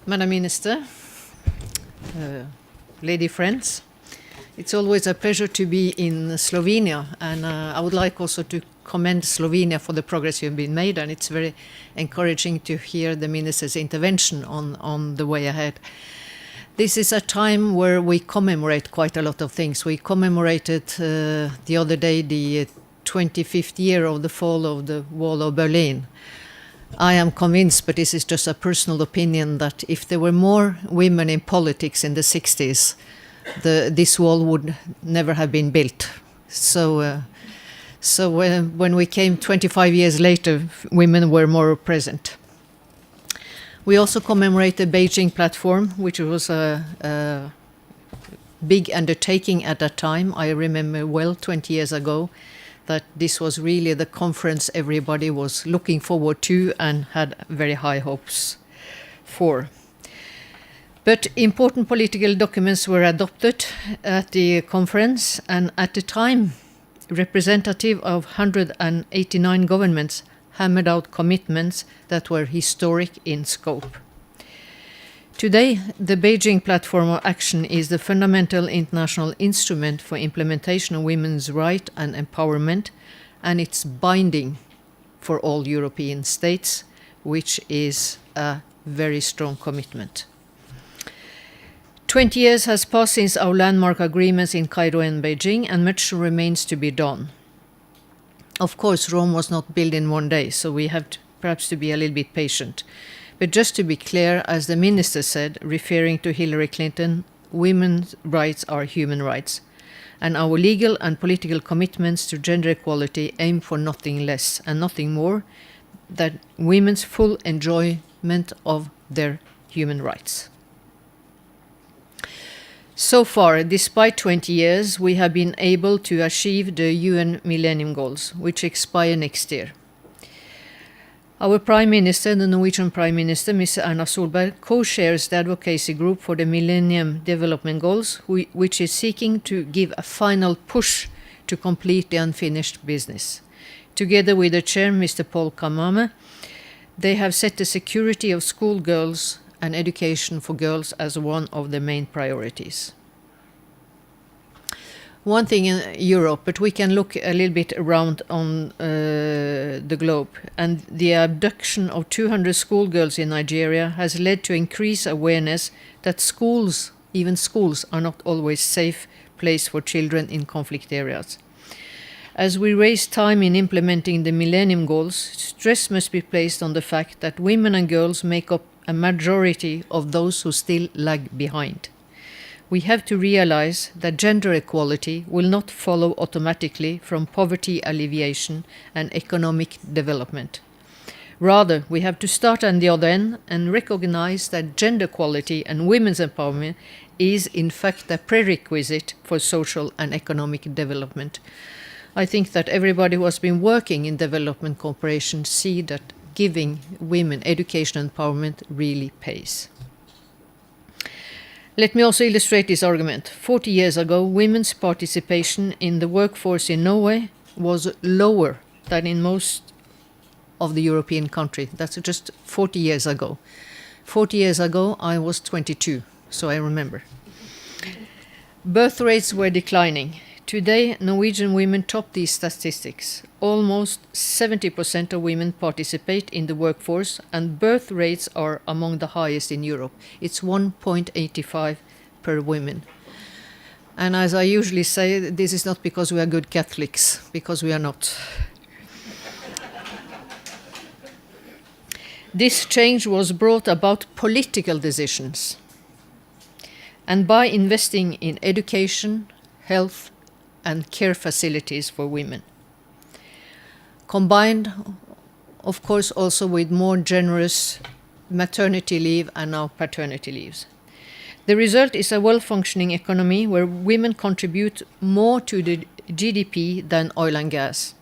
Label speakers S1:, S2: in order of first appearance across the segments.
S1: Madam Minister, lady friends, it's always a pleasure to be in Slovenia, and I would like also to commend Slovenia for the progress you've been made, and it's very encouraging to hear the Minister's intervention on the way ahead. This is a time where we commemorate quite a lot of things. We commemorated the other day the 25th year of the fall of the Wall of Berlin. I am convinced, but this is just a personal opinion, that if there were more women in politics in the 60s, this wall would never have been built. So when we came 25 years later, women were more present. We also commemorate the Beijing platform, which was a big undertaking at that time. I remember well 20 years ago that this was really the conference everybody was looking forward to and had very high hopes for. But important political documents were adopted at the conference, and at the time, representative of 189 governments hammered out commitments that were historic in scope. Today, the Beijing Platform of Action is the fundamental international instrument for implementation of women's rights and empowerment, and it's binding for all European states, which is a very strong commitment. 20 years has passed since our landmark agreements in Cairo and Beijing, and much remains to be done. Of course, Rome was not built in one day, so we have perhaps to be a little bit patient. But just to be clear, as the minister said, referring to Hillary Clinton, women's rights are human rights. And our legal and political commitments to gender equality aim for nothing less and nothing more than women's full enjoyment of their human rights. So far, despite 20 years, we have been able to achieve the UN Millennium Goals, which expire next year. Our Prime Minister, the Norwegian Prime Minister, Ms. Erna Solberg, co-chairs the advocacy group for the Millennium Development Goals, which is seeking to give a final push to complete the unfinished business. Together with the chair, Mr. Paul Kamame, they have set the security of schoolgirls and education for girls as one of the main priorities. One thing in Europe, but we can look a little bit around on the globe, and the abduction of 200 schoolgirls in Nigeria has led to increased awareness that schools, even schools, are not always safe place for children in conflict areas. As we waste time in implementing the Millennium Goals, stress must be placed on the fact that women and girls make up a majority of those who still lag behind. We have to realize that gender equality will not follow automatically from poverty alleviation and economic development. Rather, we have to start on the other end and recognize that gender equality and women's empowerment is in fact a prerequisite for social and economic development. I think that everybody who has been working in development cooperation see that giving women education and empowerment really pays. Let me also illustrate this argument. 40 years ago, women's participation in the workforce in Norway was lower than in most of the European countries. That's just 40 years ago. 40 years ago, I was 22, so I remember. Birth rates were declining. Today, Norwegian women top these statistics. Almost 70% of women participate in the workforce, and birth rates are among the highest in Europe. It's 1.85 per woman. And as I usually say, this is not because we are good Catholics, because we are not. This change was brought about political decisions, and by investing in education, health, and care facilities for women. Combined, of course, also with more generous maternity leave and now paternity leaves. The result is a well-functioning economy where women contribute more to the GDP than oil and gas.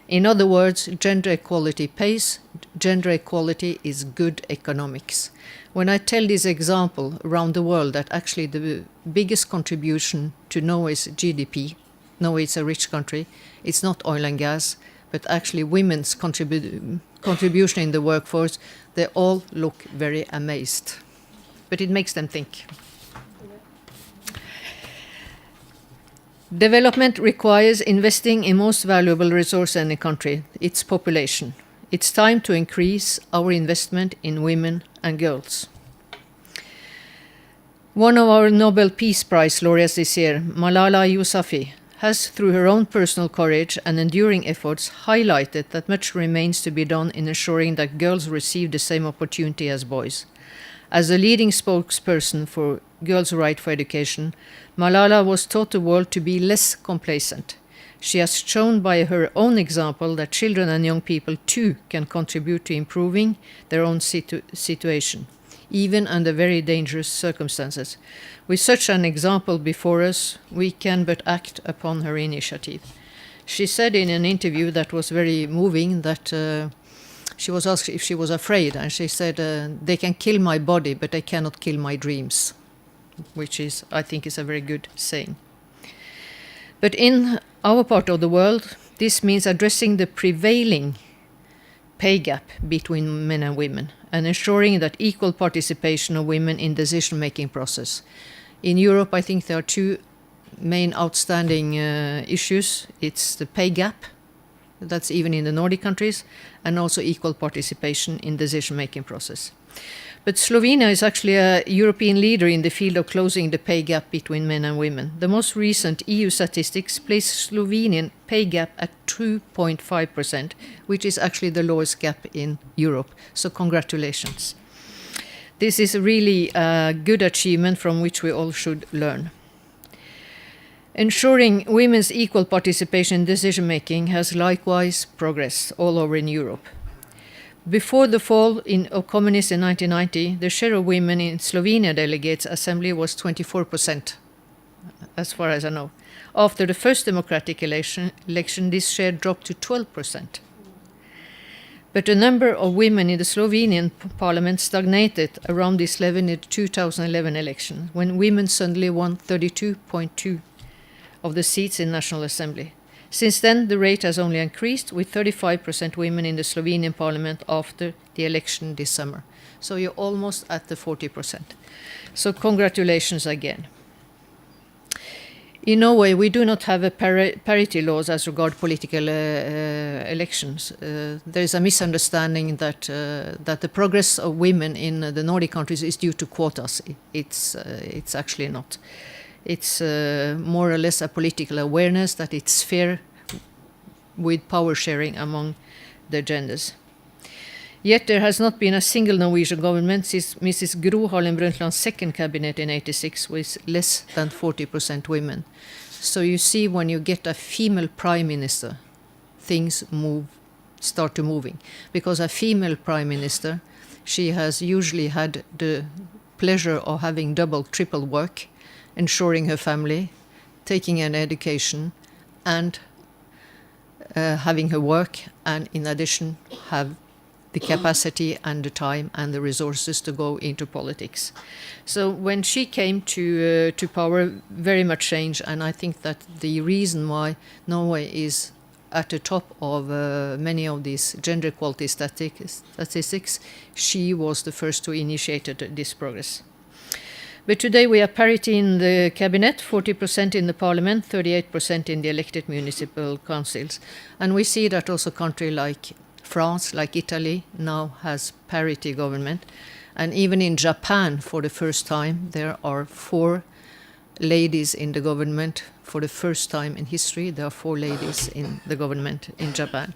S1: In other words, gender equality pays. Gender equality is good economics. When I tell this example around the world that actually the biggest contribution to Norway's GDP, Norway is a rich country, it's not oil and gas, but actually women's contribution in the workforce, they all look very amazed. but it makes them think. Development requires investing in most valuable resource in a country, its population. It's time to increase our investment in women and girls. One of our Nobel Peace Prize laureates this year, Malala Yousafzai, has, through her own personal courage and enduring efforts, highlighted that much remains to be done in ensuring that girls receive the same opportunity as boys. As a leading spokesperson for girls' right for education, Malala was taught the world to be less complacent. She has shown by her own example that children and young people too can contribute to improving their own situation, even under very dangerous circumstances. With such an example before us, we can but act upon her initiative. She said in an interview that was very moving that she was asked if she was afraid, and she said, they can kill my body, but they cannot kill my dreams, which is, I think, is a very good saying. But in our part of the world, this means addressing the prevailing pay gap between men and women and ensuring that equal participation of women in decision-making process. In Europe, I think there are two main outstanding issues. It's the pay gap, that's even in the Nordic countries, and also equal participation in decision-making process. But Slovenia is actually a European leader in the field of closing the pay gap between men and women. The most recent EU statistics place Slovenian pay gap at 2.5%, which is actually the lowest gap in Europe. So congratulations. This is really a good achievement from which we all should learn. Ensuring women's equal participation in decision-making has likewise progressed all over in Europe. Before the fall of communists in 1990, the share of women in Slovenia delegates assembly was 24%, as far as I know. After the first democratic election, this share dropped to 12%. But the number of women in the Slovenian parliament stagnated around this level in the 2011 election, when women suddenly won 32.2% of the seats in National Assembly. Since then, the rate has only increased, with 35% women in the Slovenian parliament after the election this summer. So you're almost at the 40%. So congratulations again. In Norway, we do not have a parity laws as regard political elections. There is a misunderstanding that the progress of women in the Nordic countries is due to quotas. It's actually not. It's more or less a political awareness that it's fair with power sharing among the genders. Yet there has not been a single Norwegian government since Mrs. Gro Harlem Brundtland's second cabinet in 1986 with less than 40% women. So you see, when you get a female prime minister, things start to moving. Because a female prime minister, she has usually had the pleasure of having double, triple work, ensuring her family, taking an education, and having her work, and in addition have the capacity and the time and the resources to go into politics. So when she came to power, very much changed, and I think that the reason why Norway is at the top of many of these gender equality statistics, she was the first to initiate this progress. But today we have parity in the cabinet, 40% in the parliament, 38% in the elected municipal councils. And we see that also countries like France, like Italy, now has parity government. And even in Japan, for the first time, there are 4 ladies in the government. For the first time in history, there are 4 ladies in the government in Japan.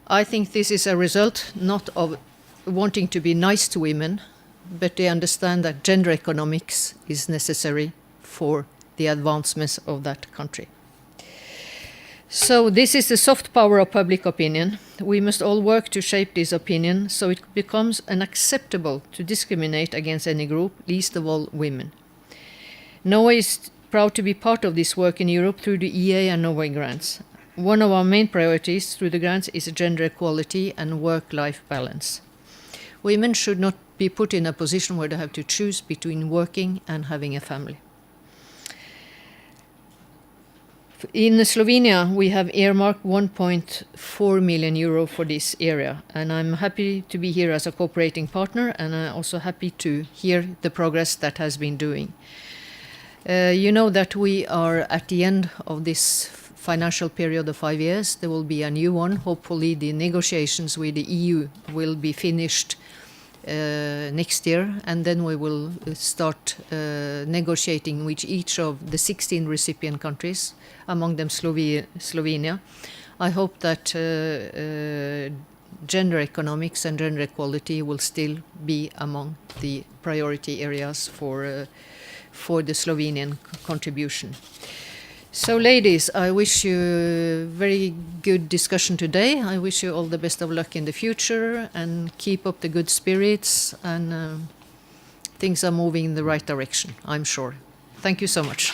S1: I think this is a result not of wanting to be nice to women, but they understand that gender economics is necessary for the advancements of that country. So this is the soft power of public opinion. We must all work to shape this opinion so it becomes unacceptable to discriminate against any group, least of all women. Norway is proud to be part of this work in Europe through the EA and Norway grants. One of our main priorities through the grants is gender equality and work-life balance. Women should not be put in a position where they have to choose between working and having a family. In Slovenia, we have earmarked 1.4 million euro for this area, and I'm happy to be here as a cooperating partner, and I'm also happy to hear the progress that has been doing. You know that we are at the end of this financial period of 5 years. There will be a new one. Hopefully the negotiations with the EU will be finished next year, and then we will start negotiating with each of the 16 recipient countries, among them Slovenia. I hope that gender economics and gender equality will still be among the priority areas for the Slovenian contribution. So, ladies, I wish you a very good discussion today. I wish you all the best of luck in the future, and keep up the good spirits, and things are moving in the right direction, I'm sure. Thank you so much.